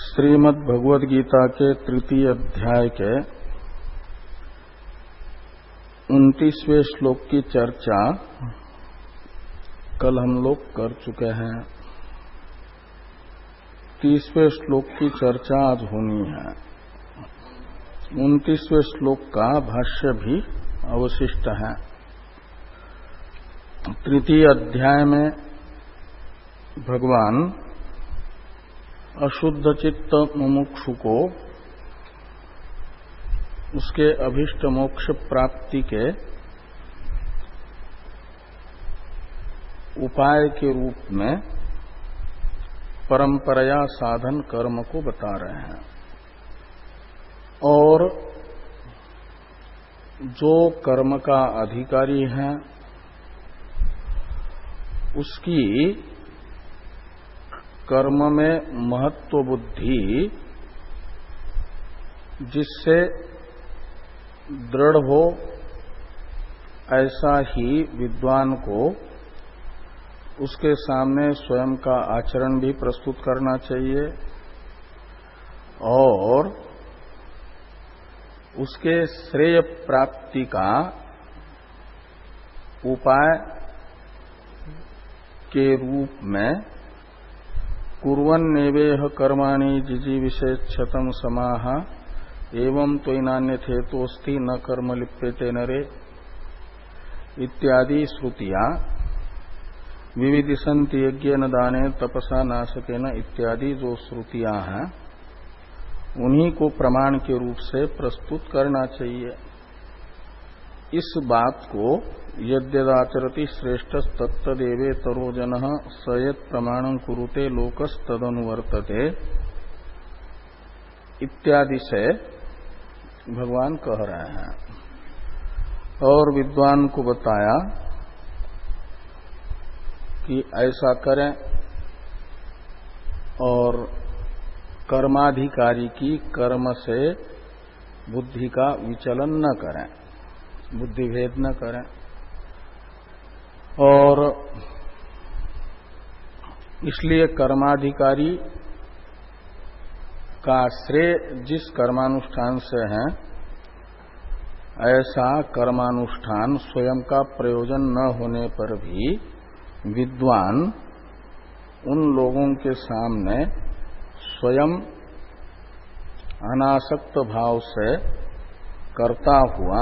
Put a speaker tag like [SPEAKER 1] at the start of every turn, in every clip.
[SPEAKER 1] श्रीमद् भगवद गीता के तृतीय अध्याय के 29वें श्लोक की चर्चा कल हम लोग कर चुके हैं। 30वें श्लोक की चर्चा आज होनी है। 29वें श्लोक का भाष्य भी अवशिष्ट है। तृतीय अध्याय में भगवान अशुद्ध चित्त मुमुक्षु को उसके अभिष्ट मोक्ष प्राप्ति के उपाय के रूप में परंपराया साधन कर्म को बता रहे हैं। और जो कर्म का अधिकारी है उसकी कर्म में महत्व बुद्धि जिससे दृढ़ हो, ऐसा ही विद्वान को उसके सामने स्वयं का आचरण भी प्रस्तुत करना चाहिए और उसके श्रेय प्राप्ति का उपाय के रूप में कुर्वन्नेवेह कर्माणि जिजीविषेच्छतं समाह एवं त्वयिनान्यथेतोऽस्ति न कर्म लिप्यते नरे इत्यादि श्रुतियां विविदिशन्ति यज्ञेन दाने तपसा नाशकेन इत्यादि जो श्रुतियां हैं उन्हीं को प्रमाण के रूप से प्रस्तुत करना चाहिए। इस बात को यद्यदाचरति श्रेष्ठस्तत्तदेवेतरो जनः स यत् प्रमाणं कुरुते लोकस्तदनुवर्तते इत्यादि से भगवान कह रहे हैं। और विद्वान को बताया कि ऐसा करें और कर्माधिकारी की कर्म से बुद्धि का विचलन न करें, बुद्धि भेद न करें। और इसलिए कर्माधिकारी का श्रेय जिस कर्मानुष्ठान से है ऐसा कर्मानुष्ठान स्वयं का प्रयोजन न होने पर भी विद्वान उन लोगों के सामने स्वयं अनासक्त भाव से करता हुआ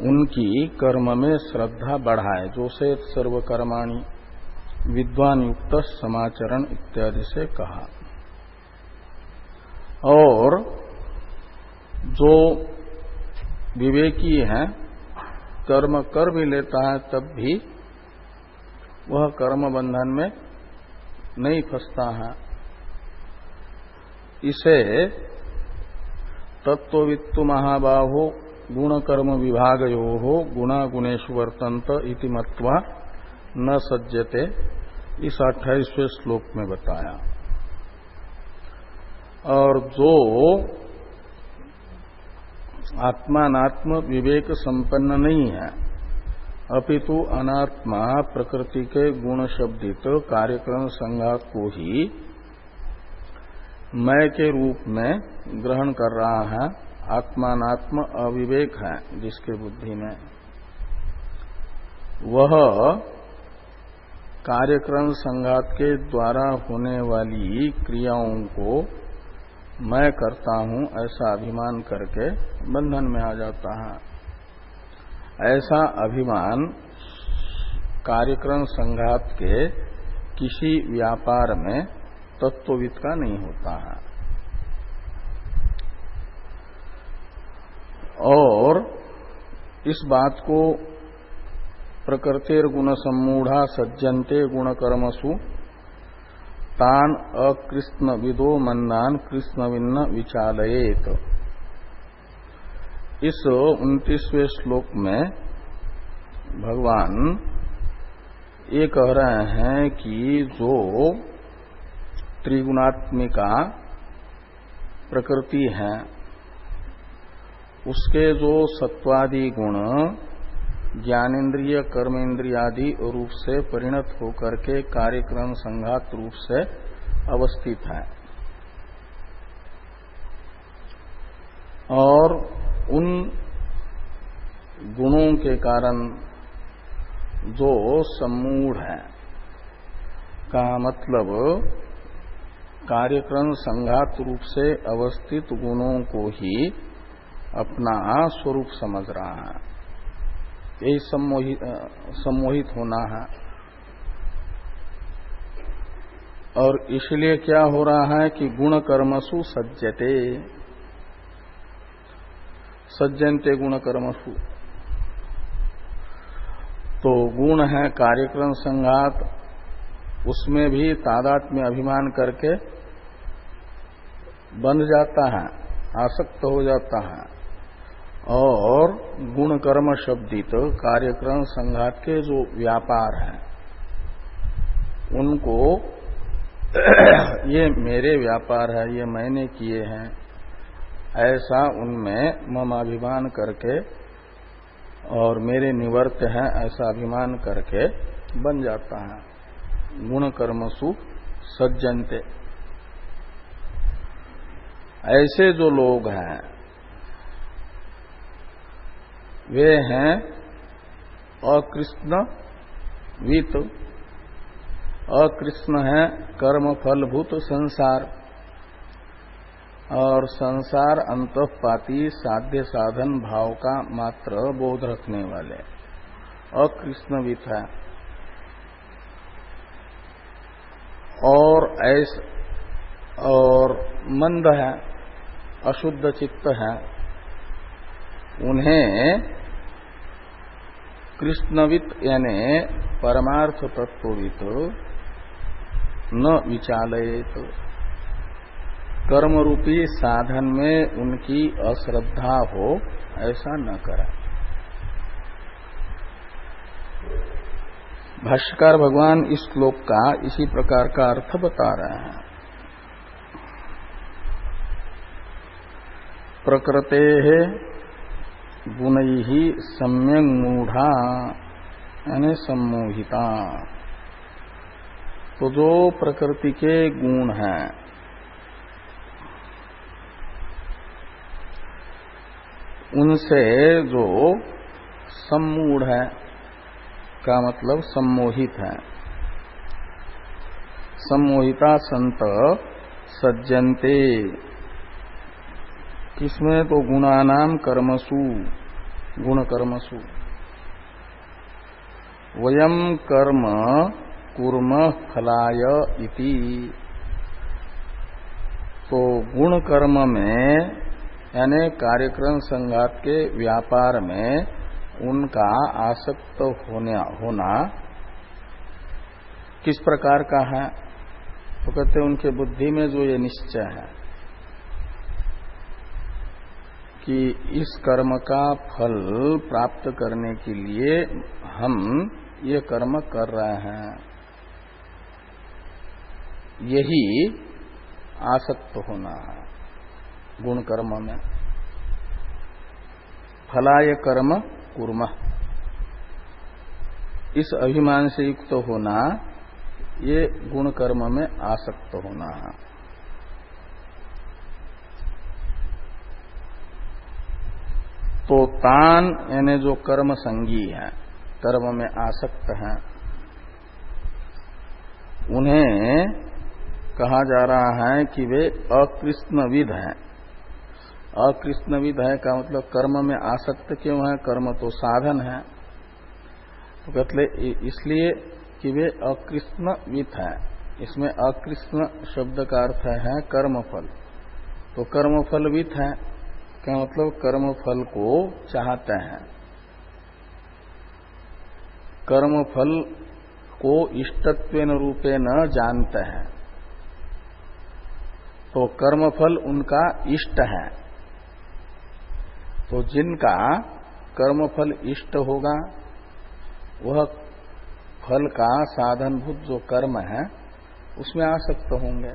[SPEAKER 1] उनकी कर्म में श्रद्धा बढ़ाए। जो से सर्वकर्माणि विद्वान युक्त समाचरण इत्यादि से कहा। और जो विवेकी है कर्म कर भी लेता है तब भी वह कर्म बंधन में नहीं फंसता है। इसे तत्ववित्तु महाबाहो गुण कर्म विभागयोः गुणा गुणेषु वर्तन्त इति मत्वा न सज्जते, इस 28वें श्लोक में बताया। और जो आत्मानात्म विवेक संपन्न नहीं है अपितु अनात्मा प्रकृति के गुण शब्दित कार्यक्रम संघात को ही मैं के रूप में ग्रहण कर रहा है, आत्मानात्म अविवेक है जिसके बुद्धि में, वह कार्यक्रम संघात के द्वारा होने वाली क्रियाओं को मैं करता हूं ऐसा अभिमान करके बंधन में आ जाता है। ऐसा अभिमान कार्यक्रम संघात के किसी व्यापार में तत्वविद का नहीं होता है। और इस बात को प्रकृतेर गुण सम्मूढ़ा सज्जन्ते गुण कर्मसु तान अकृष्ण विदो मंदान कृष्णविन्न विचालयेत। इस 29वें श्लोक में भगवान ये कह रहे हैं कि जो त्रिगुणात्मिका प्रकृति है उसके जो सत्वादि गुण ज्ञानेन्द्रिय कर्मेन्द्रियादि रूप से परिणत होकर के कार्यक्रम संघात रूप से अवस्थित है। और उन गुणों के कारण जो सम्मूढ़ है का मतलब कार्यक्रम संघात रूप से अवस्थित गुणों को ही अपना स्वरूप समझ रहा है, यही सम्मोहित होना है। और इसलिए क्या हो रहा है कि गुण कर्मसु सज्जते, सज्जनते गुण कर्मसु, तो गुण है कार्यक्रम संघात, उसमें भी तादात्म्य अभिमान करके बन जाता है, आसक्त हो जाता है। और गुण कर्म शब्दित कार्यक्रम संघात के जो व्यापार हैं उनको ये मेरे व्यापार है, ये मैंने किए हैं, ऐसा उनमें ममाभिमान करके और मेरे निवर्त हैं ऐसा अभिमान करके बन जाता है। गुण कर्मसु सज्जनते, ऐसे जो लोग हैं वे हैं अकृष्ण वित। अकृष्ण है कर्म फलभूत संसार, और संसार अंतःपाती साध्य साधन भाव का मात्र बोध रखने वाले अकृष्ण वित है। और मंद है, अशुद्ध चित्त है, उन्हें कृष्णवित यानी परमार्थ तत्ववित न विचालयेत, कर्म रूपी साधन में उनकी अश्रद्धा हो ऐसा न करें। भाष्यकार भगवान इस श्लोक का इसी प्रकार का अर्थ बता रहे हैं। प्रकृतेः गुणैः सम्यक् मूढ़ा यानी सम्मोहिता, तो जो प्रकृति के गुण हैं उनसे जो सम्मूढ़ है का मतलब सम्मोहित है, सम्मोहिता संत सज्जन्ते, किसमें तो गुणानाम कर्मसु, गुण कर्मसु, वयम कर्म कुर्मः फलाय इति, तो गुण कर्म में यानी कार्यक्रम संघात के व्यापार में उनका आसक्त होना किस प्रकार का है, तो कहते हैं उनके बुद्धि में जो ये निश्चय है कि इस कर्म का फल प्राप्त करने के लिए हम ये कर्म कर रहे हैं, यही आसक्त होना है गुण कर्म में। फलाय कर्म कुर्मः, इस अभिमान से युक्त होना ये गुण कर्म में आसक्त होना है। तो तान यानी जो कर्म संगी है, कर्म में आसक्त हैं, उन्हें कहा जा रहा है कि वे अकृष्णविद हैं। अकृष्णविद है का मतलब कर्म में आसक्त क्यों है, कर्म तो साधन है, तो कहते इसलिए कि वे अकृष्णविद है। इसमें अकृष्ण शब्द का अर्थ है कर्मफल, तो कर्मफल विद है क्या मतलब कर्मफल को चाहते हैं, कर्मफल को इष्टत्वेन रूपेण जानते हैं, तो कर्मफल उनका इष्ट है। तो जिनका कर्मफल इष्ट होगा वह फल का साधनभूत जो कर्म है उसमें आसक्त होंगे।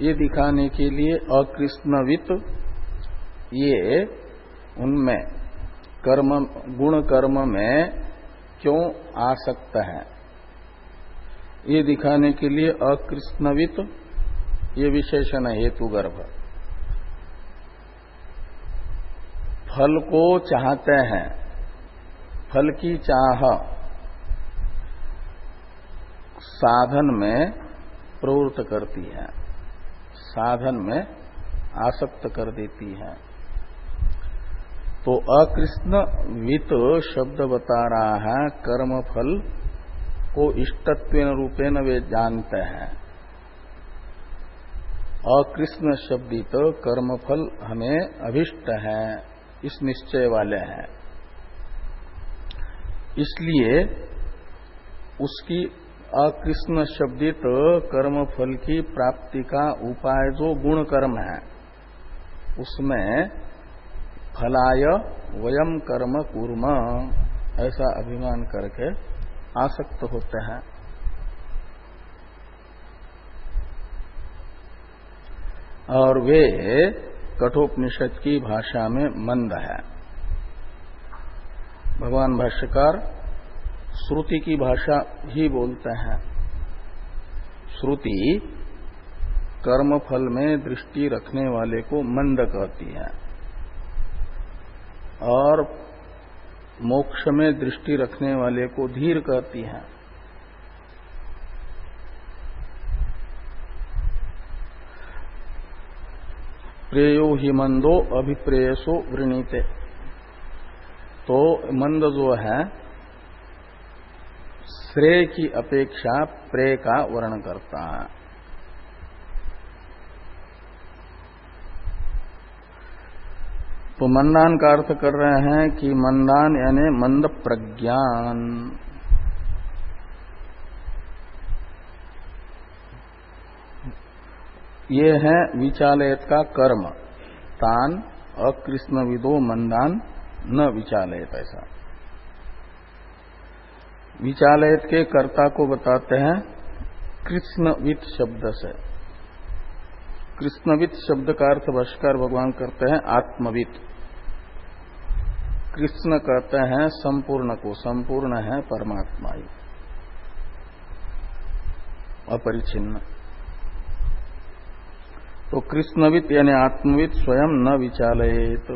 [SPEAKER 1] ये दिखाने के लिए अकृष्णवित ये उनमें कर्म गुण कर्म में क्यों आसक्त है, ये दिखाने के लिए अकृष्णवित ये विशेषण है हेतु गर्भ। फल को चाहते हैं, फल की चाह साधन में प्रवृत्त करती है, साधन में आसक्त कर देती है। तो अकृष्णवित शब्द बता रहा है कर्म फल को इष्टत्वेन रूपेण वे जानते हैं। अकृष्ण शब्दित कर्मफल हमें अभिष्ट है, इस निश्चय वाले हैं। इसलिए उसकी अकृष्ण शब्दित कर्मफल की प्राप्ति का उपाय जो गुण कर्म है, उसमें फलाय वयम कर्म कुर्म ऐसा अभिमान करके आसक्त होते हैं। और वे कठोपनिषद की भाषा में मंद है। भगवान भाष्यकार श्रुति की भाषा ही बोलते हैं। श्रुति कर्म फल में दृष्टि रखने वाले को मंद कहती है और मोक्ष में दृष्टि रखने वाले को धीर कहती है। प्रेयो ही मंदो अभिप्रेयसो वृणीते। तो मंद जो है श्रेय की अपेक्षा प्रेय का वर्णन करता है। तो मंदान का अर्थ कर रहे हैं कि मंदान यानी मंद प्रज्ञान। ये है विचालयत का कर्म। तान अकृष्णविदो मंदान न विचालयत। ऐसा विचालयत के कर्ता को बताते हैं कृष्णविद शब्द से। कृष्णविद शब्द का अर्थ भाष्यकार भगवान करते हैं आत्मविद। कृष्ण कहते हैं संपूर्ण को, संपूर्ण है परमात्मा ही, अपरिचिन्न। तो कृष्णविद यानी आत्मविद स्वयं न विचालयेत।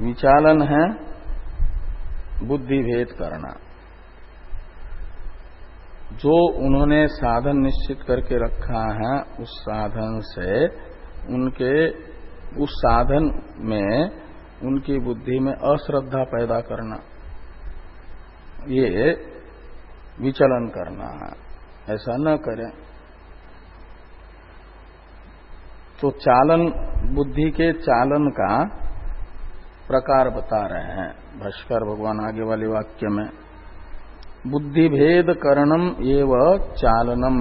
[SPEAKER 1] विचालन है बुद्धि भेद करना। जो उन्होंने साधन निश्चित करके रखा है उस साधन से उनके उस साधन में उनकी बुद्धि में अश्रद्धा पैदा करना, ये विचलन करना है। ऐसा न करें। तो चालन, बुद्धि के चालन का प्रकार बता रहे हैं भाष्कर भगवान आगे वाले वाक्य में। बुद्धि भेद करणम एव चालनम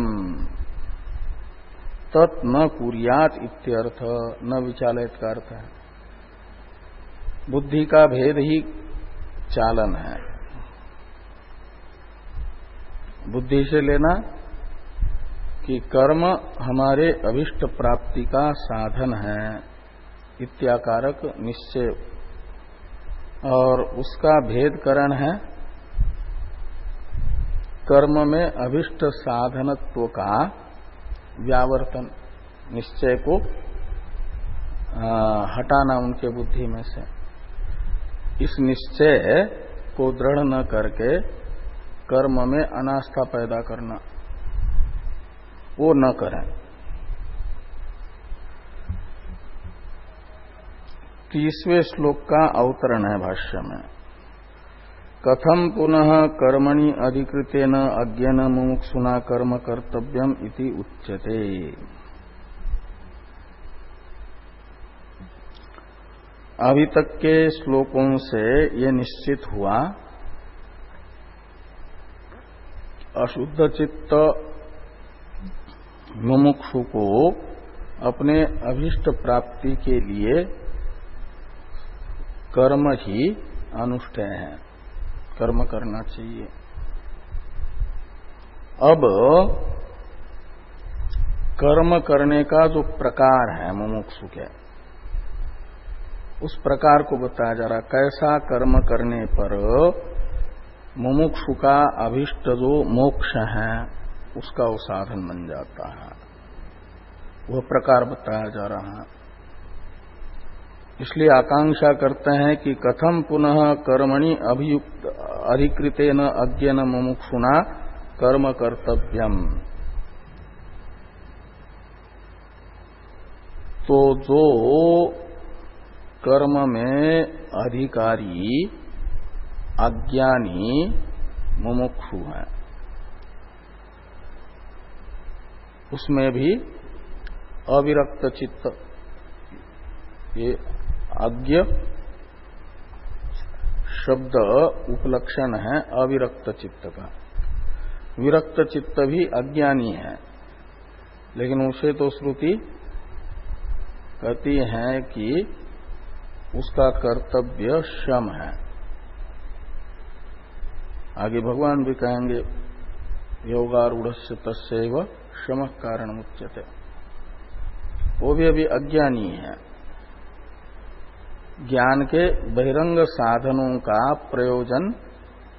[SPEAKER 1] तत् न कुर्यात इत्यर्थ। न विचालयत का अर्थ है बुद्धि का भेद ही चालन है। बुद्धि से लेना कि कर्म हमारे अभिष्ट प्राप्ति का साधन है इत्याकारक निश्चय, और उसका भेदकरण है कर्म में अभिष्ट साधनत्व का व्यावर्तन, निश्चय को हटाना उनके बुद्धि में से। इस निश्चय को दृढ़ न करके कर्म में अनास्था पैदा करना, वो न करें। 30वें श्लोक का अवतरण है भाष्य में। कथम पुनः कर्मणि अधिकृतेन अज्ञान मुमुक्षुना कर्म कर्तव्यम इति उच्यते। अभी तक के श्लोकों से ये निश्चित हुआ अशुद्ध चित्त मुमुक्षु को अपने अभीष्ट प्राप्ति के लिए कर्म ही अनुष्ठेय है, कर्म करना चाहिए। अब कर्म करने का जो प्रकार है मुमुक्षु के, उस प्रकार को बताया जा रहा। कैसा कर्म करने पर मुमुक्षु का अभिष्ट जो मोक्ष है उसका वो साधन बन जाता है, वह प्रकार बताया जा रहा है। इसलिए आकांक्षा करते हैं कि कथम पुनः कर्मणि अभियुक्त अधिकृतेन अज्ञेन मुमुक्षुना कर्म कर्तव्यम। तो जो कर्म में अधिकारी अज्ञानी मुमुक्षु है, उसमें भी अविरक्त चित्त, ये अज्ञ शब्द उपलक्षण है अविरक्त चित्त का। विरक्त चित्त भी अज्ञानी है, लेकिन उसे तो श्रुति कहती है कि उसका कर्तव्य शम है। आगे भगवान भी कहेंगे योगारूढ़स्य तस्यैव शमः कारणमुच्यते। वो भी अभी अज्ञानी है। ज्ञान के बहिरंग साधनों का प्रयोजन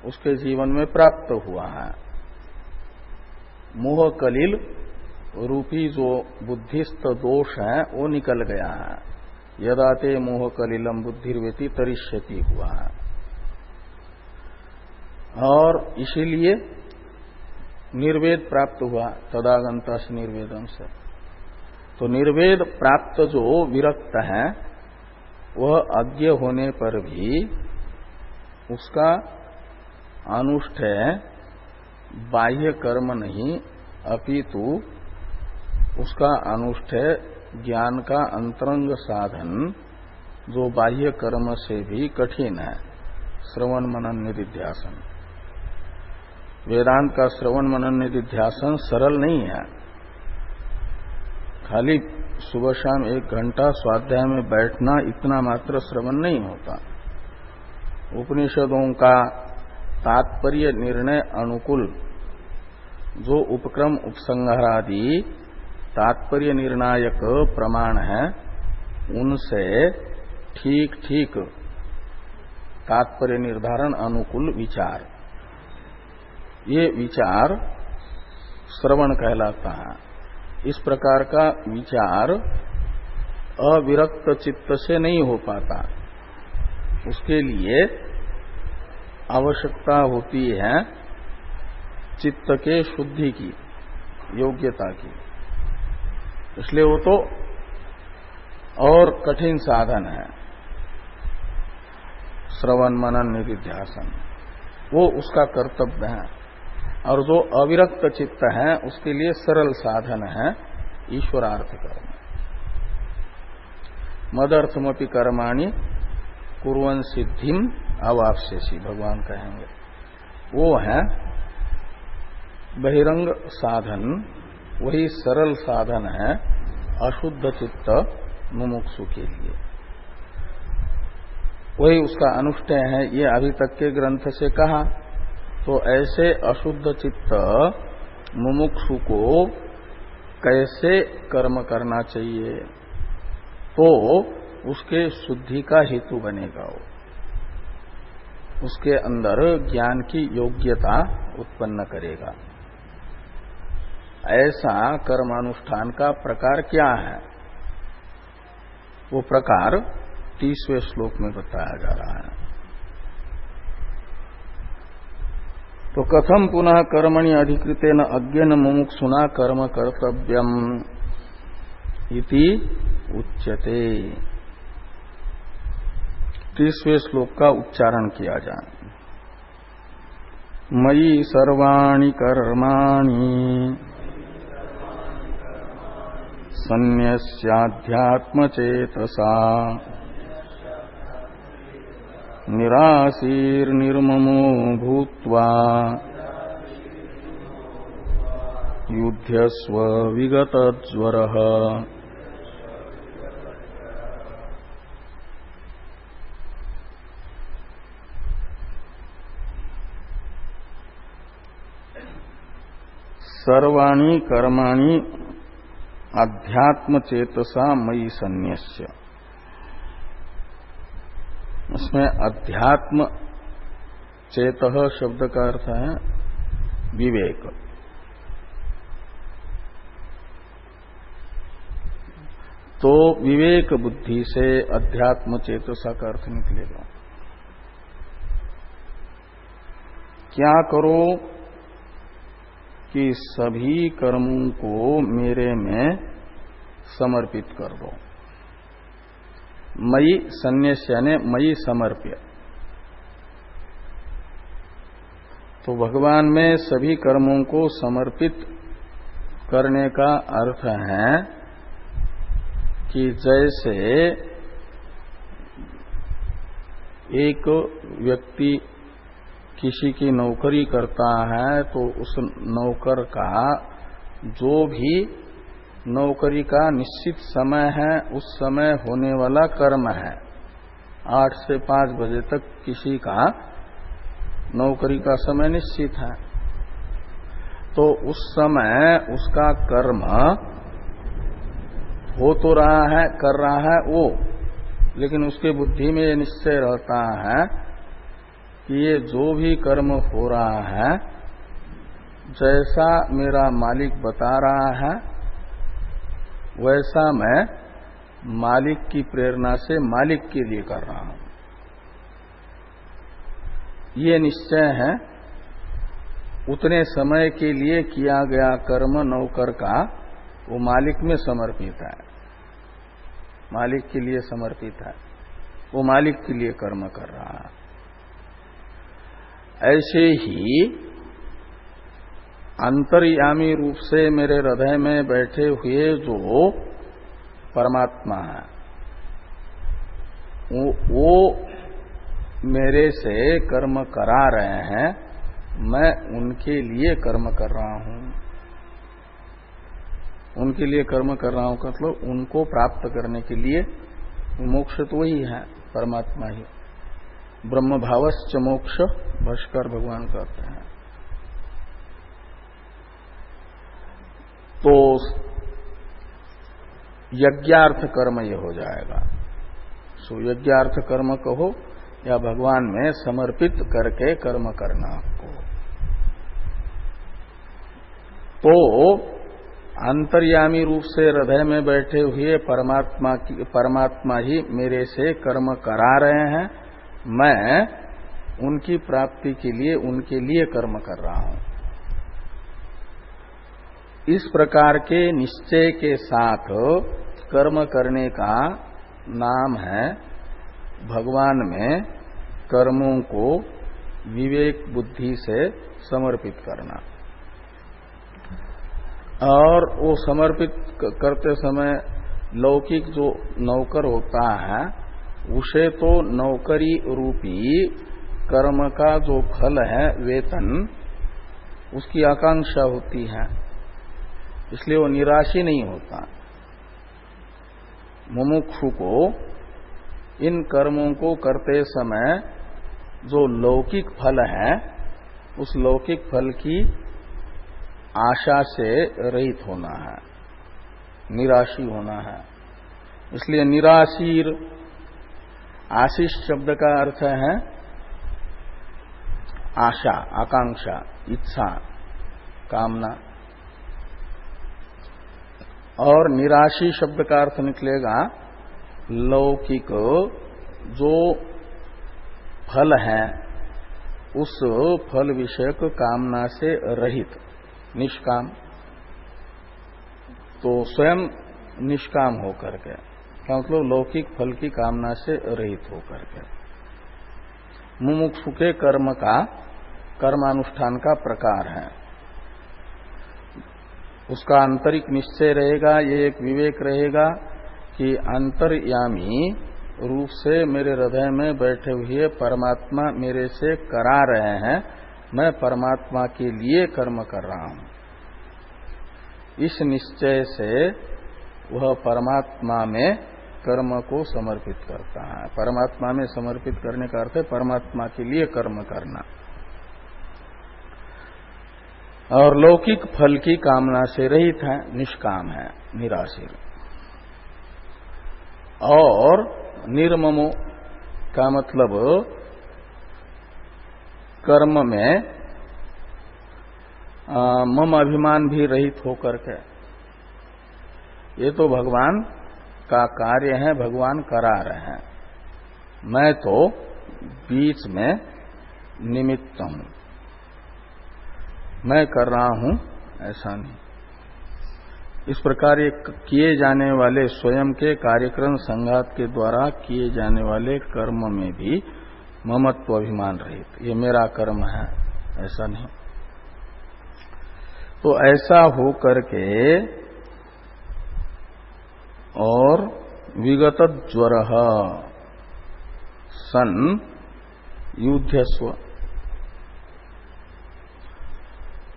[SPEAKER 1] उसके जीवन में प्राप्त हुआ है। मोह कलिल रूपी जो बुद्धिस्त दोष है वो निकल गया है। यदाते मोह कलिलम बुद्धिर्वेति तरिष्यति हुआ है। और इसीलिए निर्वेद प्राप्त हुआ तदागंतस निर्वेदम से। तो निर्वेद प्राप्त जो विरक्त है वह अज्ञ होने पर भी उसका अनुष्ठेय बाह्य कर्म नहीं अपितु उसका अनुष्ठेय ज्ञान का अंतरंग साधन जो बाह्य कर्म से भी कठिन है, श्रवण मनन निधिध्यासन। वेदांत का श्रवण मनन निधिध्यासन सरल नहीं है। खाली सुबह शाम 1 घंटा स्वाध्याय में बैठना इतना मात्र श्रवण नहीं होता। उपनिषदों का तात्पर्य निर्णय अनुकूल जो उपक्रम उपसंहार आदि तात्पर्य निर्णायक प्रमाण है, उनसे ठीक ठीक तात्पर्य निर्धारण अनुकूल विचार, ये विचार श्रवण कहलाता है। इस प्रकार का विचार अविरक्त चित्त से नहीं हो पाता। उसके लिए आवश्यकता होती है चित्त के शुद्धि की, योग्यता की। इसलिए वो तो और कठिन साधन है श्रवण मनन निधिध्यासन, वो उसका कर्तव्य है। और जो अविरक्त चित्त है उसके लिए सरल साधन है ईश्वरार्थ कर्म। मदर्थमपि कर्माणि कुर्वन् सिद्धिम अवाप्स्यसि, भगवान कहेंगे। वो है बहिरंग साधन, वही सरल साधन है अशुद्ध चित्त मुमुक्षु के लिए। वही उसका अनुष्ठेय है। ये अभी तक के ग्रंथ से कहा। तो ऐसे अशुद्ध चित्त मुमुक्षु को कैसे कर्म करना चाहिए, तो उसके शुद्धि का हेतु बनेगा। वो उसके अंदर ज्ञान की योग्यता उत्पन्न करेगा। ऐसा कर्मानुष्ठान का प्रकार क्या है, वो प्रकार 30वें श्लोक में बताया जा रहा है। तो कथम पुनः कर्मणि अधिकृतेन अज्ञेन मुमुक्षुना कर्म कर्तव्यम इति उच्यते। 30वें श्लोक का उच्चारण किया जाए। मयि सर्वाणि कर्माणि सन्न्यस्याध्यात्मचेतसा निराशीर्निर्ममो भूत्वा युध्यस्व विगतज्वरः। सर्वाणि कर्माणि अध्यात्मचेतसा मयि सन्न्यस्य। इसमें अध्यात्म चेतः शब्द का अर्थ है विवेक। तो विवेक बुद्धि से अध्यात्म चेतसा का अर्थ निकलेगा। क्या करो कि सभी कर्मों को मेरे में समर्पित कर दो। मयि संन्यास्य ने मयि समर्प्य। तो भगवान में सभी कर्मों को समर्पित करने का अर्थ है कि जैसे एक व्यक्ति किसी की नौकरी करता है तो उस नौकर का जो भी नौकरी का निश्चित समय है उस समय होने वाला कर्म है। 8 से 5 बजे तक किसी का नौकरी का समय निश्चित है, तो उस समय उसका कर्म हो तो रहा है, कर रहा है वो, लेकिन उसके बुद्धि में ये निश्चय रहता है कि ये जो भी कर्म हो रहा है जैसा मेरा मालिक बता रहा है वैसा मैं मालिक की प्रेरणा से मालिक के लिए कर रहा हूं। ये निश्चय है। उतने समय के लिए किया गया कर्म नौकर का वो मालिक में समर्पित है, मालिक के लिए समर्पित है, वो मालिक के लिए कर्म कर रहा है। ऐसे ही अंतर्यामी रूप से मेरे हृदय में बैठे हुए जो परमात्मा है वो मेरे से कर्म करा रहे हैं, मैं उनके लिए कर्म कर रहा हूं। उनके लिए कर्म कर रहा हूं मतलब उनको प्राप्त करने के लिए। मोक्ष तो वही है, परमात्मा ही। ब्रह्म भावश्च मोक्ष भाष्कर भगवान कहते हैं। तो यज्ञार्थ कर्म ये हो जाएगा। सो यज्ञार्थ कर्म कहो या भगवान में समर्पित करके कर्म करना आपको। तो अंतर्यामी रूप से हृदय में बैठे हुए परमात्मा ही मेरे से कर्म करा रहे हैं, मैं उनकी प्राप्ति के लिए उनके लिए कर्म कर रहा हूं। इस प्रकार के निश्चय के साथ कर्म करने का नाम है भगवान में कर्मों को विवेक बुद्धि से समर्पित करना। और वो समर्पित करते समय लौकिक जो नौकर होता है उसे तो नौकरी रूपी कर्म का जो फल है वेतन, उसकी आकांक्षा होती है, इसलिए वो निराशी नहीं होता। मुमुक्षु को इन कर्मों को करते समय जो लौकिक फल है उस लौकिक फल की आशा से रहित होना है, निराशी होना है। इसलिए निराशीर, आशीष शब्द का अर्थ है आशा, आकांक्षा, इच्छा, कामना। और निराशी शब्द का अर्थ निकलेगा लौकिक जो फल है उस फल विषयक कामना से रहित, निष्काम। तो स्वयं निष्काम होकर के, क्या मतलब लौकिक फल की कामना से रहित होकर के। मुमुक्षु के कर्म का कर्मानुष्ठान का प्रकार है, उसका आंतरिक निश्चय रहेगा, ये एक विवेक रहेगा कि अंतर्यामी रूप से मेरे हृदय में बैठे हुए परमात्मा मेरे से करा रहे हैं, मैं परमात्मा के लिए कर्म कर रहा हूं। इस निश्चय से वह परमात्मा में कर्म को समर्पित करता है। परमात्मा में समर्पित करने का अर्थ है परमात्मा के लिए कर्म करना। और लौकिक फल की कामना से रहित है, निष्काम है, निराशीर। और निर्ममो का मतलब कर्म में मम अभिमान भी रहित होकर के। ये तो भगवान का कार्य है भगवान करा रहे हैं, मैं तो बीच में निमित्त हूं, मैं कर रहा हूं ऐसा नहीं। इस प्रकार ये किए जाने वाले स्वयं के कार्यक्रम संघात के द्वारा किए जाने वाले कर्म में भी ममत्व अभिमान रहित, ये मेरा कर्म है ऐसा नहीं। तो ऐसा हो करके और विगत ज्वर सन युध्यस्व,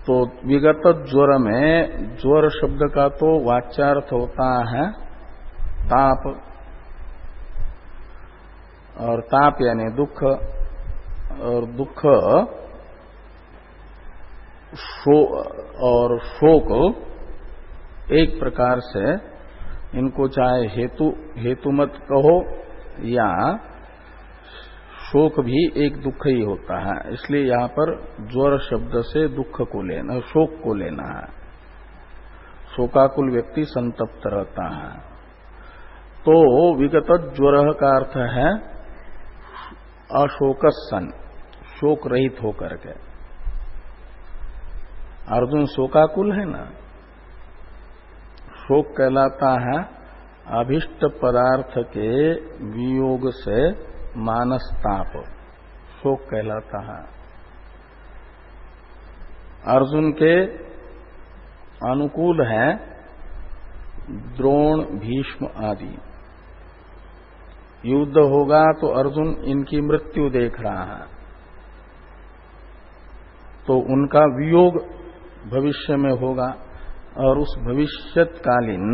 [SPEAKER 1] तो विगत ज्वर में ज्वर शब्द का तो वाच्यार्थ होता है ताप, और ताप यानी दुख, और दुख और शोक एक प्रकार से इनको चाहे हेतु मत कहो या शोक भी एक दुख ही होता है, इसलिए यहां पर ज्वर शब्द से दुख को लेना, शोक को लेना है। शोकाकुल व्यक्ति संतप्त रहता है। तो विगत ज्वर का अर्थ है अशोकसन, शोक रहित होकर के। अर्जुन शोकाकुल है ना, शोक कहलाता है अभिष्ट पदार्थ के वियोग से मानसताप, शोक कहलाता है। अर्जुन के अनुकूल है द्रोण भीष्म आदि, युद्ध होगा तो अर्जुन इनकी मृत्यु देख रहा है, तो उनका वियोग भविष्य में होगा, और उस भविष्यत्कालीन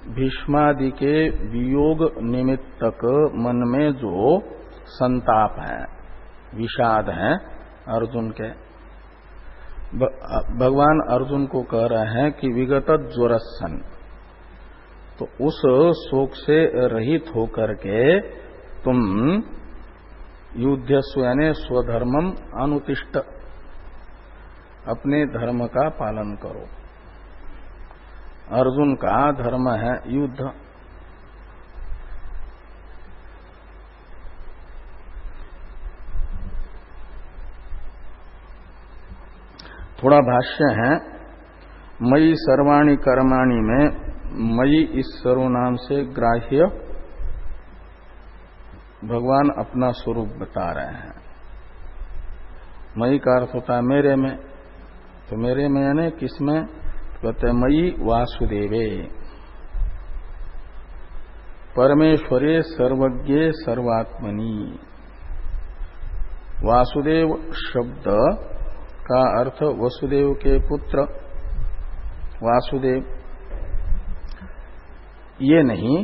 [SPEAKER 1] भीष्मादि के वियोग निमित्तक मन में जो संताप है, विषाद है अर्जुन के, भगवान अर्जुन को कह रहे हैं कि विगत ज्वरसन, तो उस शोक से रहित होकर के तुम युद्धस्व यानी स्वधर्मम अनुतिष्ठ, अपने धर्म का पालन करो। अर्जुन का धर्म है युद्ध। थोड़ा भाष्य है, मयि सर्वाणि कर्माणि में मयि इस सर्वनाम से ग्राह्य भगवान अपना स्वरूप बता रहे हैं। मयि का अर्थ होता है मेरे में, तो मेरे में यानी किसमें, कहते मयि वासुदेवे, परमेश्वरे सर्वज्ञे सर्वात्मनि। वासुदेव शब्द का अर्थ वसुदेव के पुत्र वासुदेव ये नहीं,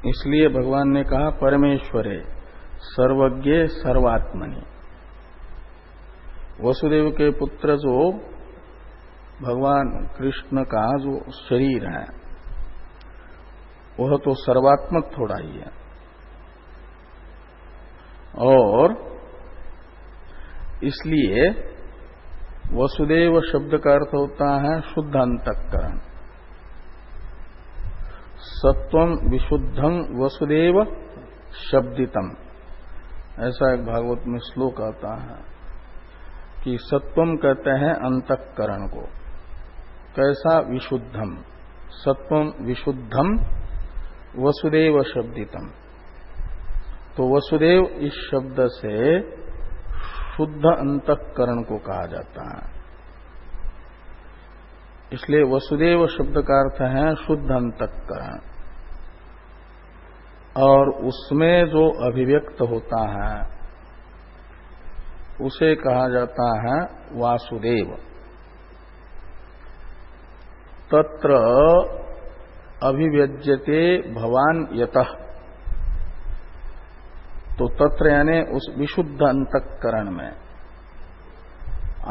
[SPEAKER 1] इसलिए भगवान ने कहा परमेश्वरे सर्वज्ञे सर्वात्मनि। वसुदेव के पुत्र जो भगवान कृष्ण का जो शरीर है वह तो सर्वात्मक थोड़ा ही है, और इसलिए वसुदेव शब्द का अर्थ होता है शुद्ध अंतःकरण। सत्वम विशुद्धं वसुदेव शब्दितम, ऐसा एक भागवत में श्लोक आता है कि सत्वम कहते हैं अंतःकरण को, कैसा विशुद्धम, सत्वम विशुद्धम वसुदेव शब्दितम। तो वसुदेव इस शब्द से शुद्ध अंतःकरण को कहा जाता है, इसलिए वसुदेव शब्द का अर्थ है शुद्ध अंतःकरण, और उसमें जो अभिव्यक्त होता है उसे कहा जाता है वासुदेव। तत्र अभिव्यज्यते भवान यतः, तो तत्र यानी उस विशुद्ध अंतःकरण में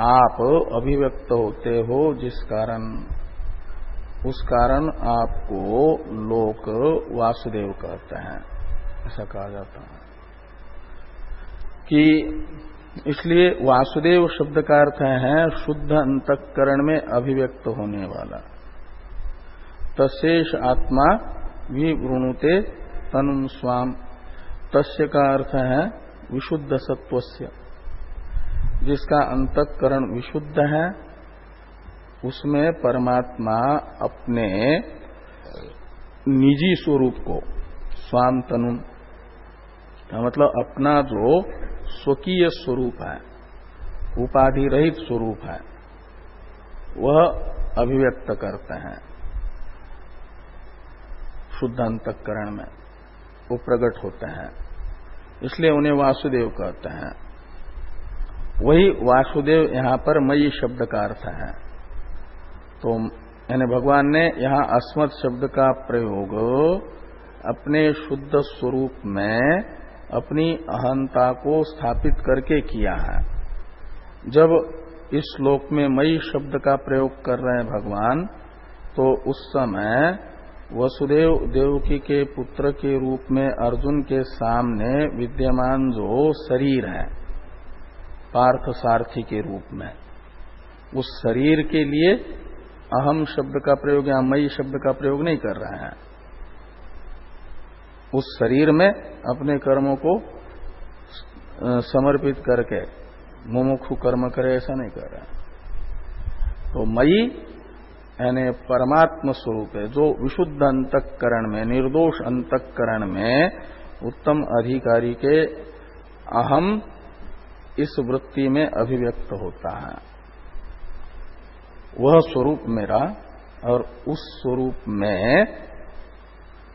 [SPEAKER 1] आप अभिव्यक्त होते हो, जिस कारण उस कारण आपको लोक वासुदेव कहते हैं, ऐसा कहा जाता है। कि इसलिए वासुदेव शब्द का अर्थ है शुद्ध अंतःकरण में अभिव्यक्त होने वाला। तशेष आत्मा विवृणुते तनुम स्वाम। तस्य का अर्थ है विशुद्ध सत्वस्य, जिसका अंतःकरण विशुद्ध है उसमें परमात्मा अपने निजी स्वरूप को, स्वाम तनुम का मतलब अपना जो स्वकीय स्वरूप है, उपाधि रहित स्वरूप है, वह अभिव्यक्त करते हैं शुद्ध अंतःकरण में, वो प्रकट होते हैं, इसलिए उन्हें वासुदेव कहते हैं। वही वासुदेव यहां पर मयि शब्द का अर्थ है। तो यानी भगवान ने यहां अस्मत् शब्द का प्रयोग अपने शुद्ध स्वरूप में अपनी अहंता को स्थापित करके किया है। जब इस श्लोक में मयि शब्द का प्रयोग कर रहे हैं भगवान, तो उस समय वसुदेव देवकी के पुत्र के रूप में अर्जुन के सामने विद्यमान जो शरीर है पार्थ सारथी के रूप में, उस शरीर के लिए अहम शब्द का प्रयोग या मयि शब्द का प्रयोग नहीं कर रहे हैं। उस शरीर में अपने कर्मों को समर्पित करके मुमुक्षु कर्म करे, ऐसा नहीं कर रहे हैं। तो मयि यानी परमात्म स्वरूप है जो विशुद्ध अंतःकरण में, निर्दोष अंतःकरण में उत्तम अधिकारी के अहम इस वृत्ति में अभिव्यक्त होता है। वह स्वरूप मेरा, और उस स्वरूप में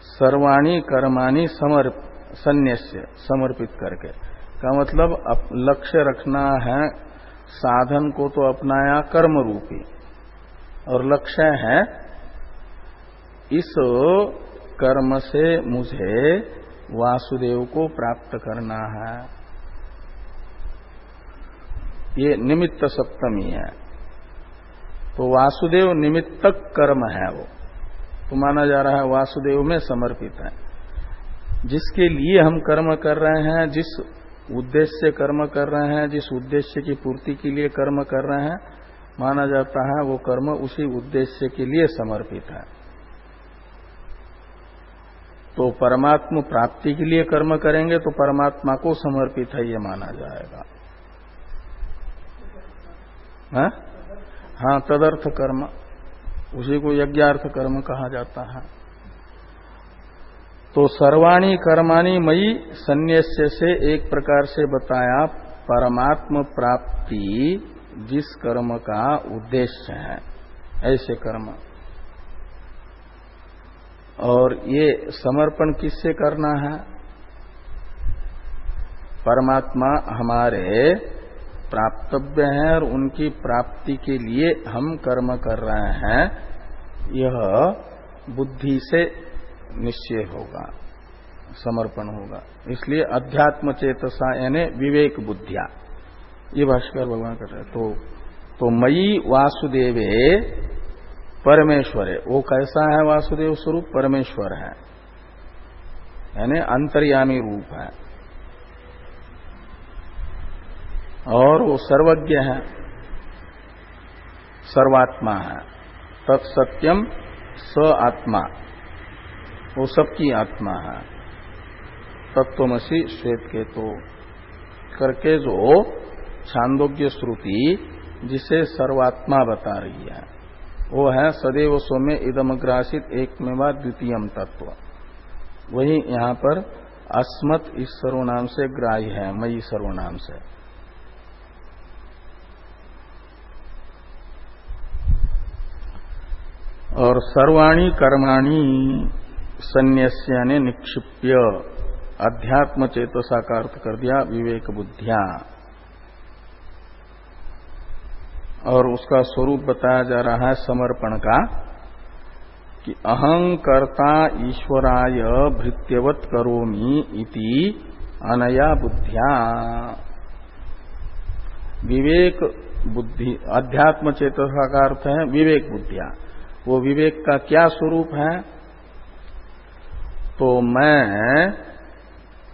[SPEAKER 1] सर्वाणी कर्माणि संन्यस्य, समर्पित करके का मतलब लक्ष्य रखना है साधन को तो अपनाया कर्म रूपी, और लक्ष्य है इस कर्म से मुझे वासुदेव को प्राप्त करना है। ये निमित्त सप्तमी है। तो वासुदेव निमित्तक कर्म है, वो तो माना जा रहा है वासुदेव में समर्पित है। जिसके लिए हम कर्म कर रहे हैं, जिस उद्देश्य कर्म कर रहे हैं, जिस उद्देश्य की पूर्ति के लिए कर्म कर रहे हैं, माना जाता है वो कर्म उसी उद्देश्य के लिए समर्पित है। तो परमात्मा प्राप्ति के लिए कर्म करेंगे तो परमात्मा को समर्पित है, ये माना जाएगा। हाँ, तदर्थ कर्म, उसी को यज्ञार्थ कर्म कहा जाता है। तो सर्वाणी कर्माणि मयि संन्यस्य से एक प्रकार से बताया परमात्म प्राप्ति जिस कर्म का उद्देश्य है, ऐसे कर्म। और ये समर्पण किससे करना है? परमात्मा हमारे प्राप्तव्य हैं और उनकी प्राप्ति के लिए हम कर्म कर रहे हैं, यह बुद्धि से निश्चय होगा, समर्पण होगा। इसलिए अध्यात्म चेतसा यानी विवेक बुद्धिया, ये भाष्कर भगवान कर रहे हैं। तो मयि वासुदेवे परमेश्वर है। वो कैसा है वासुदेव स्वरूप? परमेश्वर है, यानी अंतर्यामी रूप है, और वो सर्वज्ञ है, सर्वात्मा है। तत्सत्यम स आत्मा, वो सबकी आत्मा है। तत्वमसि श्वेत केतो करके जो छांदोग्य श्रुति जिसे सर्वात्मा बता रही है, वो है सदैव सौम्य इदमग्रासित एकमेवा द्वितीयम तत्व। वही यहां पर अस्मत् इस सर्वनाम से ग्राह्य है, मयि सर्वनाम से। और सर्वाणी कर्माणि संन्यस्य ने निक्षिप्य, अध्यात्म चेतसा का अर्थ कर दिया विवेक बुद्धिया। और उसका स्वरूप बताया जा रहा है समर्पण का, कि अहं कर्ता ईश्वराय भृत्यवत करोमि इति अनया बुद्धिया। विवेक बुद्धि, अध्यात्म चेतसा का अर्थ है विवेक बुद्धिया। वो विवेक का क्या स्वरूप है? तो मैं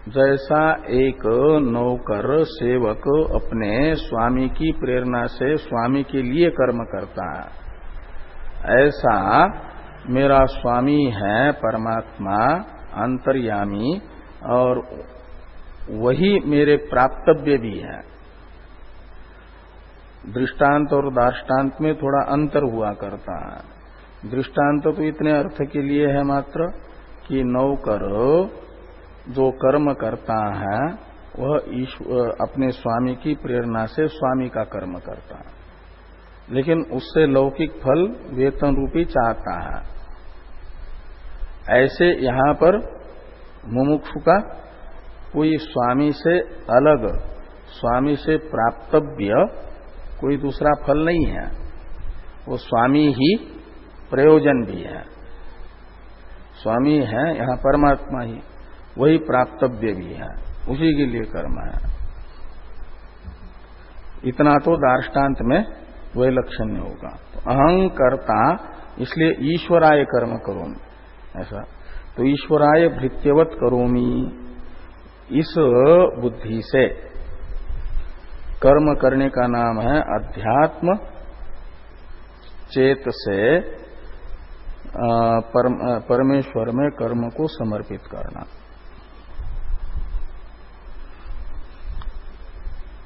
[SPEAKER 1] जैसा एक नौकर सेवक अपने स्वामी की प्रेरणा से स्वामी के लिए कर्म करता है, ऐसा मेरा स्वामी है परमात्मा अंतर्यामी और वही मेरे प्राप्तव्य भी है। दृष्टांत और दार्ष्टान्त में थोड़ा अंतर हुआ करता है। दृष्टांत तो इतने अर्थ के लिए है मात्र कि नौकर जो कर्म करता है वह अपने स्वामी की प्रेरणा से स्वामी का कर्म करता है, लेकिन उससे लौकिक फल वेतन रूपी चाहता है। ऐसे यहां पर मुमुक्षु का कोई स्वामी से अलग, स्वामी से प्राप्तव्य कोई दूसरा फल नहीं है, वो स्वामी ही प्रयोजन भी है। स्वामी है यहां परमात्मा ही, वही प्राप्तव्य भी है, उसी के लिए कर्म है। इतना तो दार्ष्टान्त में वह लक्षण नहीं होगा। तो अहंकर्ता इसलिए ईश्वराय कर्म करोमि, ऐसा तो ईश्वराय भृत्यवत करोमि, इस बुद्धि से कर्म करने का नाम है अध्यात्म चेत से परमेश्वर में कर्म को समर्पित करना।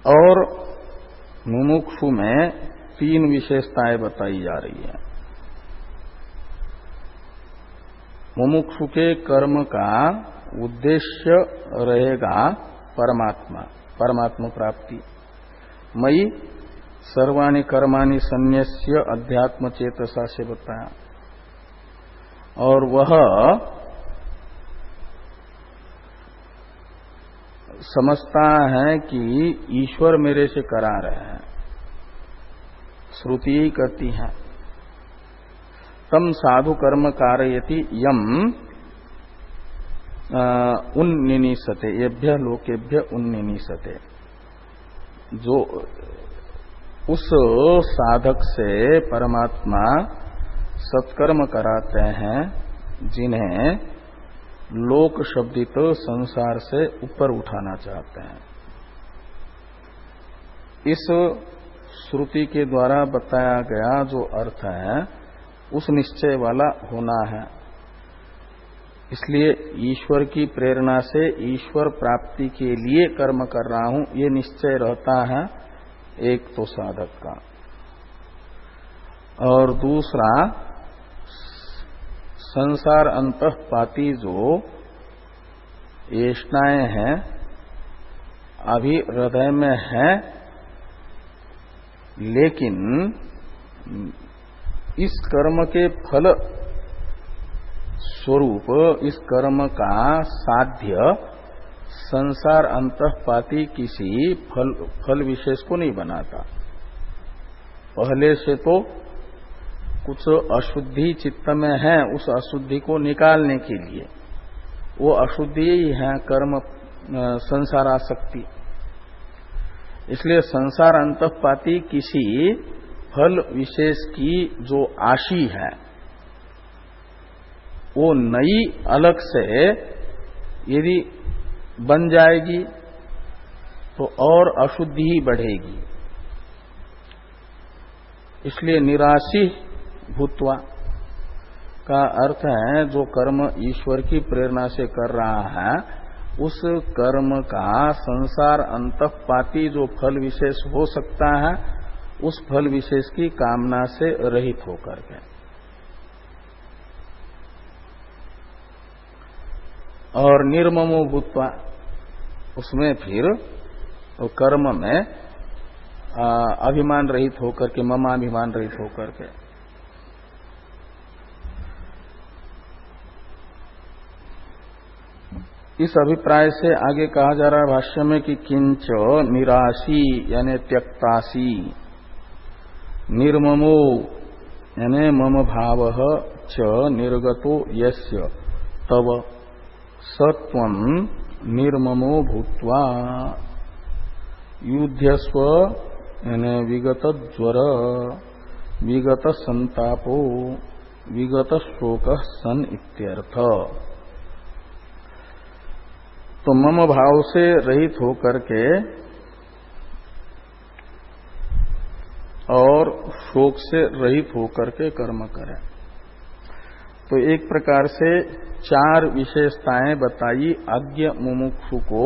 [SPEAKER 1] और मुमुक्षु में 3 विशेषताएं बताई जा रही है। मुमुक्षु के कर्म का उद्देश्य रहेगा परमात्मा प्राप्ति। मयि सर्वाणि कर्माणि सन्न्यस्य अध्यात्म चेतसा से बताया। और वह समझता है कि ईश्वर मेरे से करा रहे हैं, श्रुति ही कहती है। तम साधु कर्म कारयति यम उन्निनीसते, येभ्य लोकेभ्य उन्निनीसते। जो उस साधक से परमात्मा सत्कर्म कराते हैं जिन्हें लोक शब्दित संसार से ऊपर उठाना चाहते हैं। इस श्रुति के द्वारा बताया गया जो अर्थ है उस निश्चय वाला होना है। इसलिए ईश्वर की प्रेरणा से ईश्वर प्राप्ति के लिए कर्म कर रहा हूं, ये निश्चय रहता है एक तो साधक का। और दूसरा, संसार अंतःपाती जो येष्णाएं हैं अभी हृदय में है, लेकिन इस कर्म के फल स्वरूप, इस कर्म का साध्य संसार अंतःपाती किसी फल विशेष को नहीं बनाता। पहले से तो कुछ अशुद्धि चित्त में है, उस अशुद्धि को निकालने के लिए, वो अशुद्धि ही है कर्म संसारासक्ति। इसलिए संसार अंतःपाती किसी फल विशेष की जो आशी है, वो नई अलग से यदि बन जाएगी तो और अशुद्धि ही बढ़ेगी। इसलिए निराशी भूत्वा का अर्थ है जो कर्म ईश्वर की प्रेरणा से कर रहा है, उस कर्म का संसार अंतःपाती जो फल विशेष हो सकता है, उस फल विशेष की कामना से रहित होकर के। और निर्ममो भूत्वा, उसमें फिर तो कर्म में अभिमान रहित होकर के, ममाभिमान रहित होकर के। इस अभिप्राय से आगे कहा जा रहा है भाष्य में कि किंच निराशी यानी त्यक्तासी, निर्ममो यानी मम भाव च निर्गतो यस्य तव सत्वं निर्ममो भूत्वा युध्यस्व यानी विगत ज्वर, विगत संतापो, विगत शोक सन इत्यर्थ। तो मम भाव से रहित होकर के और शोक से रहित होकर के कर्म करें। तो एक प्रकार से 4 विशेषताएं बताई अज्ञ मुमुक्षु को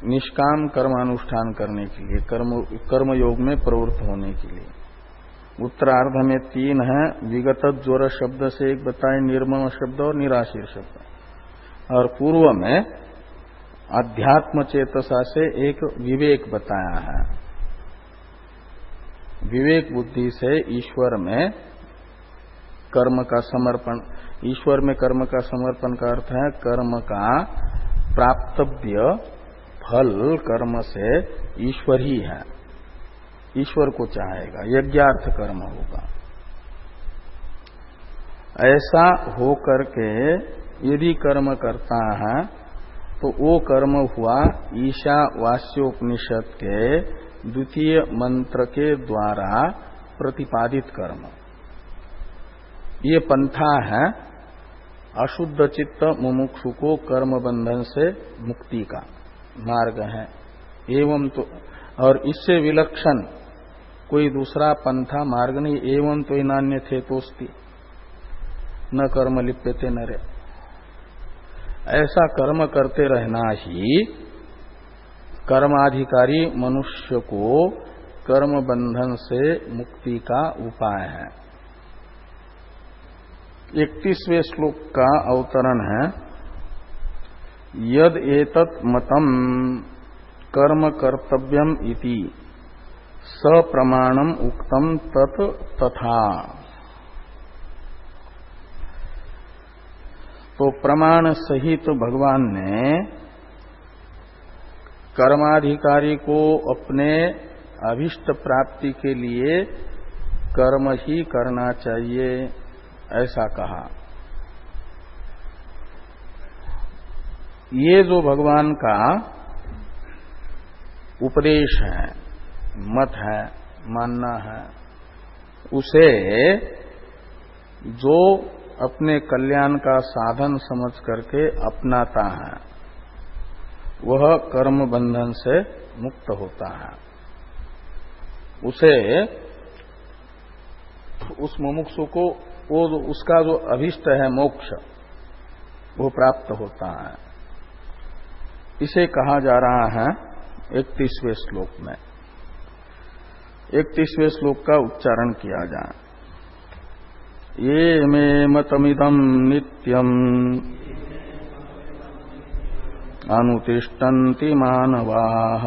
[SPEAKER 1] निष्काम कर्मानुष्ठान करने के लिए, कर्मयोग में प्रवृत्त होने के लिए। उत्तरार्ध में 3 है, विगत ज्वर शब्द से एक बताए निर्मम शब्द और निराशीर शब्द, और पूर्व में अध्यात्म चेतसा से एक विवेक बताया है। विवेक बुद्धि से ईश्वर में कर्म का समर्पण, ईश्वर में कर्म का समर्पण का अर्थ है कर्म का प्राप्तव्य फल कर्म से ईश्वर ही है, ईश्वर को चाहेगा, यज्ञार्थ कर्म होगा। ऐसा हो करके यदि कर्म करता है तो वो कर्म हुआ ईशावास्योपनिषद के द्वितीय मंत्र के द्वारा प्रतिपादित कर्म। ये पंथा है अशुद्ध चित्त मुमुक्षु को कर्म बंधन से मुक्ति का मार्ग है। एवं तो और इससे विलक्षण कोई दूसरा पंथा मार्ग नहीं। एवं तो नान्य थे तोस्ति न कर्म लिप्यते नरे। ऐसा कर्म करते रहना ही कर्माधिकारी मनुष्य को कर्म बंधन से मुक्ति का उपाय है। 31वें श्लोक का अवतरण है, यद एतत् मतम कर्म कर्तव्यम इति सप्रमाणम उक्तम तत् तथा। तो प्रमाण सहित भगवान ने कर्माधिकारी को अपने अभिष्ट प्राप्ति के लिए कर्म ही करना चाहिए ऐसा कहा। ये जो भगवान का उपदेश है, मत है, मानना है, उसे जो अपने कल्याण का साधन समझ करके अपनाता है वह कर्म बंधन से मुक्त होता है। उसे उस मुमुक्षु को वो उसका जो अभिष्ट है मोक्ष वो प्राप्त होता है। इसे कहा जा रहा है 31वें श्लोक में। 31वें श्लोक का उच्चारण किया जाए। ये मे मतमिदं नित्यम् अनुतिष्ठन्ति मानवाः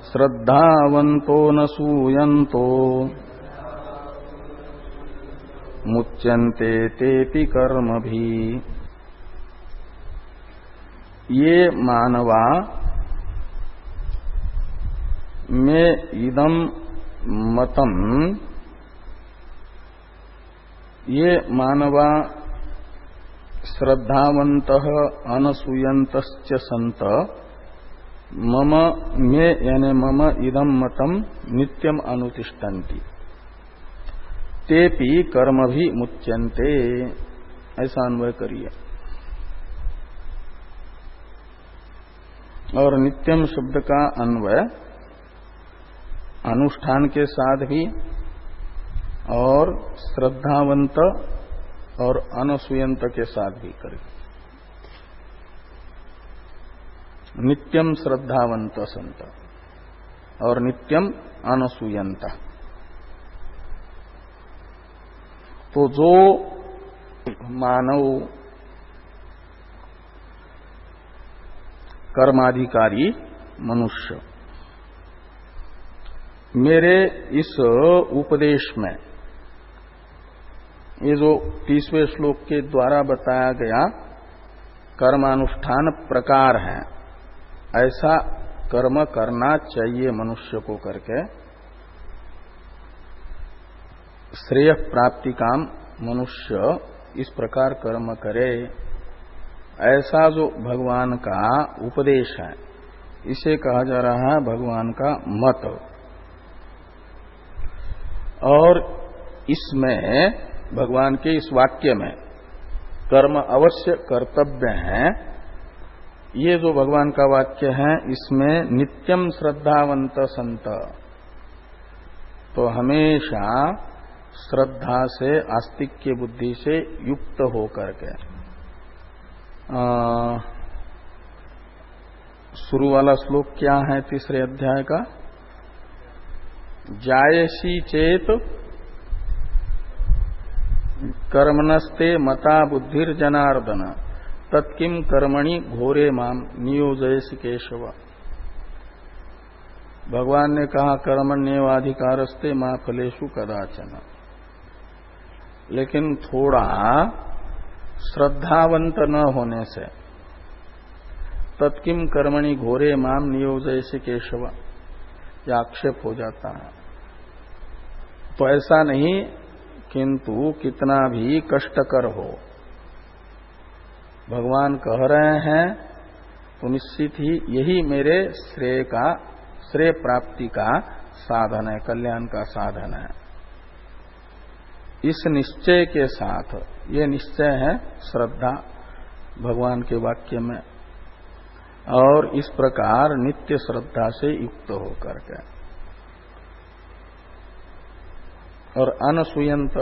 [SPEAKER 1] श्रद्धावन्तो न सूयन्तो मुच्यन्ते तेऽपि कर्मभिः। ये मानवा में इदं मतम, ये मानवा श्रद्धावन्तः अनसूयन्तश्च सन्त मम में यानी मम इदं मतम नित्यम अनुतिष्ठन्ति तेपि कर्म भी मुच्यन्ते। ऐसा अन्वय करिए। और नित्यम शब्द का अन्वय अनुष्ठान के साथ भी और श्रद्धावंत और अनसूयंत के साथ भी करें। नित्यम श्रद्धावंत संत और नित्यम अनसूयंत। तो जो मानव कर्माधिकारी मनुष्य मेरे इस उपदेश में, ये जो 30वें श्लोक के द्वारा बताया गया कर्मानुष्ठान प्रकार है, ऐसा कर्म करना चाहिए मनुष्य को करके श्रेय प्राप्ति काम मनुष्य इस प्रकार कर्म करे। ऐसा जो भगवान का उपदेश है इसे कहा जा रहा है भगवान का मत। और इसमें भगवान के इस वाक्य में कर्म अवश्य कर्तव्य है, ये जो भगवान का वाक्य है इसमें नित्यम श्रद्धावंत संत, तो हमेशा श्रद्धा से आस्तिक्य बुद्धि से युक्त होकर के शुरू वाला श्लोक क्या है तीसरे अध्याय का? जायसी चेत कर्मणस्ते मता बुद्धिर जनार्दन तत्किम कर्मणि घोरे माम नियोजयस केशव। भगवान ने कहा कर्मण्येवाधिकारस्ते मां फलेषु कदाचन, लेकिन थोड़ा श्रद्धावंत न होने से तत्किम कर्मणि घोरे माम नियोजयस केशव यह आक्षेप हो जाता है। तो ऐसा नहीं, किंतु कितना भी कष्टकर हो भगवान कह रहे हैं तो निश्चित ही यही मेरे श्रेय प्राप्ति का साधन है, कल्याण का साधन है। इस निश्चय के साथ, ये निश्चय है श्रद्धा भगवान के वाक्य में, और इस प्रकार नित्य श्रद्धा से युक्त होकर के और अनसूयंत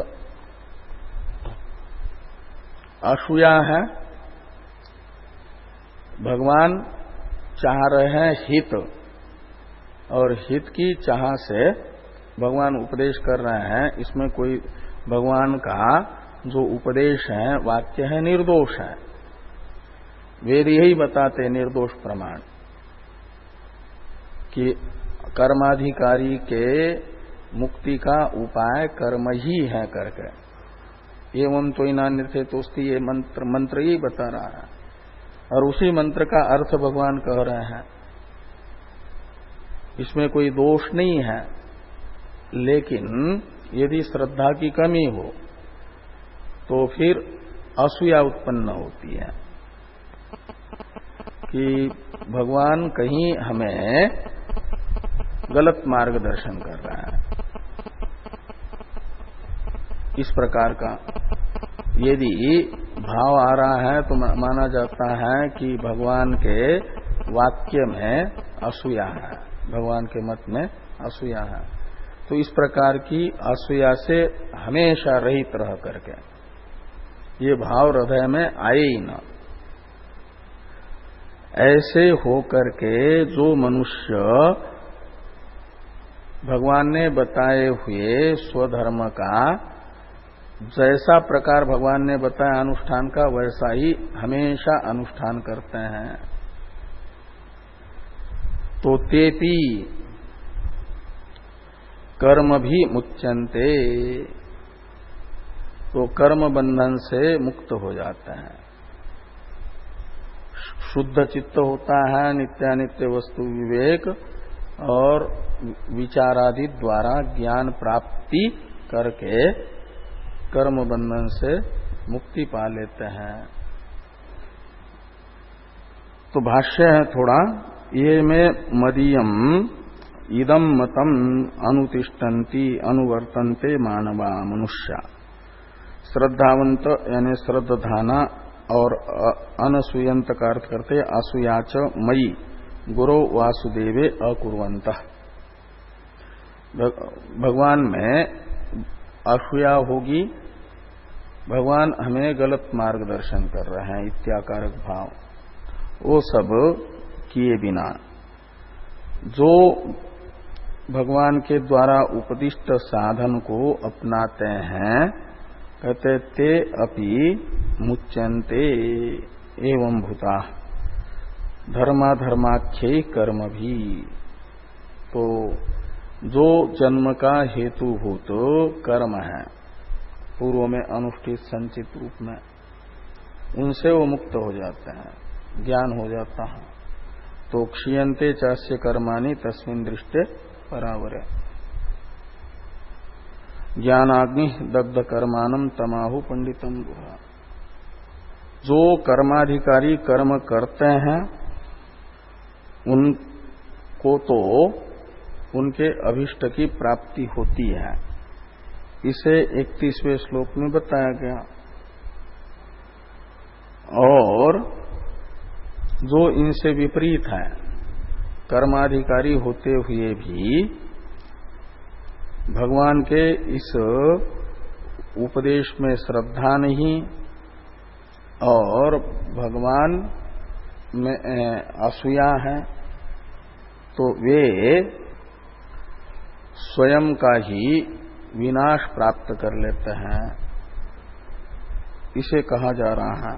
[SPEAKER 1] असूया है। भगवान चाह रहे हैं हित, और हित की चाह से भगवान उपदेश कर रहे हैं। इसमें कोई भगवान का जो उपदेश है वाक्य है निर्दोष है। वेद यही बताते निर्दोष प्रमाण कि कर्माधिकारी के मुक्ति का उपाय कर्म ही है करके। एवं तो नान्यथे तोस्ति, ये मंत्र ही बता रहा है, और उसी मंत्र का अर्थ भगवान कह रहे हैं। इसमें कोई दोष नहीं है, लेकिन यदि श्रद्धा की कमी हो तो फिर असूया उत्पन्न होती है कि भगवान कहीं हमें गलत मार्गदर्शन कर रहा है। इस प्रकार का यदि भाव आ रहा है तो माना जाता है कि भगवान के वाक्य में असूया है, भगवान के मत में असूया है। तो इस प्रकार की असूया से हमेशा रहित रह करके ये भाव हृदय में आए ही न। ऐसे होकर के जो मनुष्य भगवान ने बताए हुए स्वधर्म का जैसा प्रकार भगवान ने बताया अनुष्ठान का, वैसा ही हमेशा अनुष्ठान करते हैं, तो तेपी कर्म भी मुच्यन्ते, तो कर्म बंधन से मुक्त हो जाते हैं। शुद्ध चित्त होता है, नित्यानित्य वस्तु विवेक और विचारादि द्वारा ज्ञान प्राप्ति करके कर्म बंधन से मुक्ति पा लेते हैं। तो भाष्य है थोड़ा, ये में मदीयम इदम मतम अनुतिष्ठन्ति अनुवर्तन्ते मानवा मनुष्य। श्रद्धावंत यानी श्रद्धाना और अनसूयंत का अर्थ करते असूयाच मयि गुरो वासुदेवे अकुर्वंत। भगवान में असूया होगी, भगवान हमें गलत मार्गदर्शन कर रहे हैं इत्याकारक भाव, वो सब किए बिना जो भगवान के द्वारा उपदिष्ट साधन को अपनाते हैं, कहते ते अपि मुच्यन्ते एवं भूता धर्माधर्माख्ये कर्म भी। तो जो जन्म का हेतुभूत कर्म है पूर्व में अनुष्ठित संचित रूप में, उनसे वो मुक्त हो जाते हैं, ज्ञान हो जाता है। तो क्षीयन्ते चास्य कर्माणि तस्मिन् दृष्टे परावरे। ज्ञानाग्नि दग्ध कर्माणम तमाहु पंडितम गुहा। जो कर्माधिकारी कर्म करते हैं उनको तो उनके अभिष्ट की प्राप्ति होती है, इसे 31वें श्लोक में बताया गया। और जो इनसे विपरीत है, कर्माधिकारी होते हुए भी भगवान के इस उपदेश में श्रद्धा नहीं और भगवान में असूया है, तो वे स्वयं का ही विनाश प्राप्त कर लेते हैं। इसे कहा जा रहा है।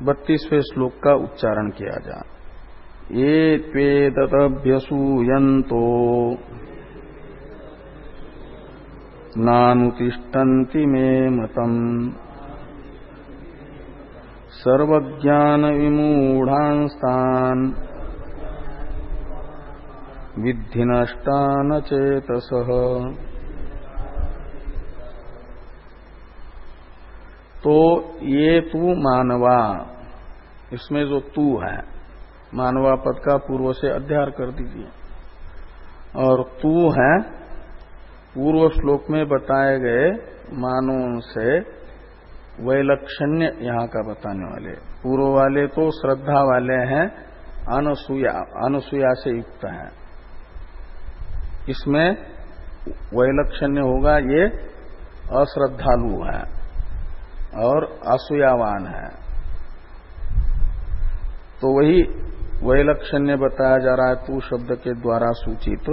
[SPEAKER 1] 32वें श्लोक का उच्चारण किया जाए। ये त्वेदतभ्यसूयन्तो नानुतिष्ठन्ति मे मतम् सर्वज्ञान विमूढ़ांस्तान् विद्धि नष्टान चेतसः। तो ये तू मानवा, इसमें जो तू है मानवा पद का पूर्व से अध्यार कर दीजिए। और तू है पूर्व श्लोक में बताए गए मानों से वैलक्षण्य यहाँ का बताने वाले। पूर्व वाले तो श्रद्धा वाले हैं, अनसूया से युक्त हैं। इसमें वैलक्षण्य होगा, ये अश्रद्धालु है और असूयावान है। तो वही वैलक्षण्य बताया जा रहा है तू शब्द के द्वारा सूचित।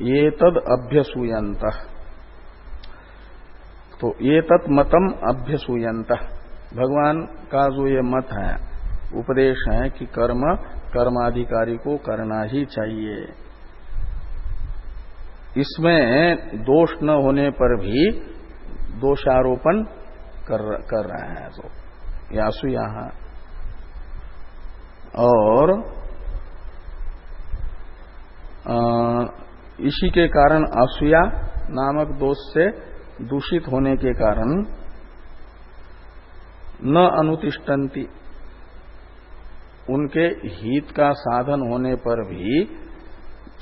[SPEAKER 1] ये तद अभ्यसूयंत, तो ये तत् मतम अभ्यसूयंत, भगवान का जो ये मत है, उपदेश है कि कर्माधिकारी को करना ही चाहिए। इसमें दोष न होने पर भी दोषारोपण कर रहे हैं तो यासु यहां। और इसी के कारण असूया नामक दोष से दूषित होने के कारण न अनुतिष्ठन्ति, उनके हित का साधन होने पर भी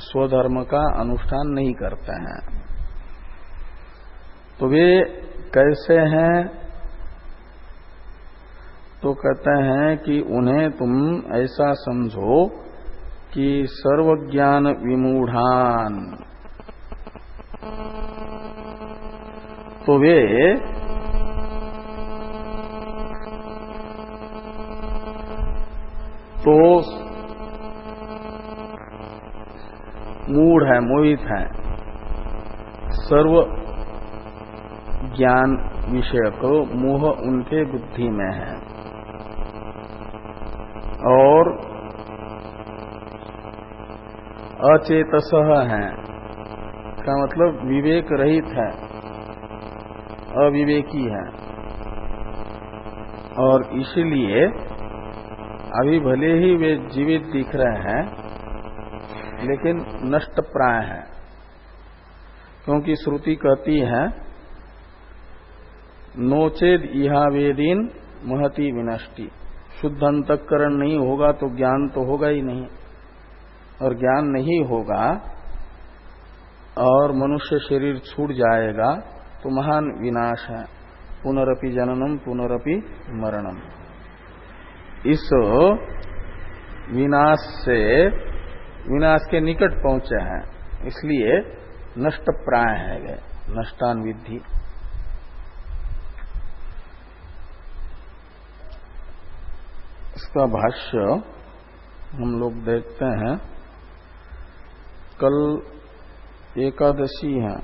[SPEAKER 1] स्वधर्म का अनुष्ठान नहीं करते हैं। तो वे कैसे हैं? तो कहते हैं कि उन्हें तुम ऐसा समझो कि सर्वज्ञान विमूढ़ान, तो वे तो मूढ़ है, मोहित है, सर्व ज्ञान विषयक मोह उनके बुद्धि में है और अचेतसः है, का मतलब विवेक रहित है, अविवेकी है। और इसीलिए अभी भले ही वे जीवित दिख रहे हैं लेकिन नष्ट प्राय है, क्योंकि श्रुति कहती है नोचेद इहावेदीन महती विनष्टि, शुद्ध अंतःकरण नहीं होगा तो ज्ञान तो होगा ही नहीं, और ज्ञान नहीं होगा और मनुष्य शरीर छूट जाएगा तो महान विनाश है। पुनरपि जननम पुनरपि मरणम, इस विनाश के निकट पहुंचे हैं, इसलिए नष्ट प्राय है गए, नष्टान विद्धि। इसका भाष्य हम लोग देखते हैं। कल एकादशी है,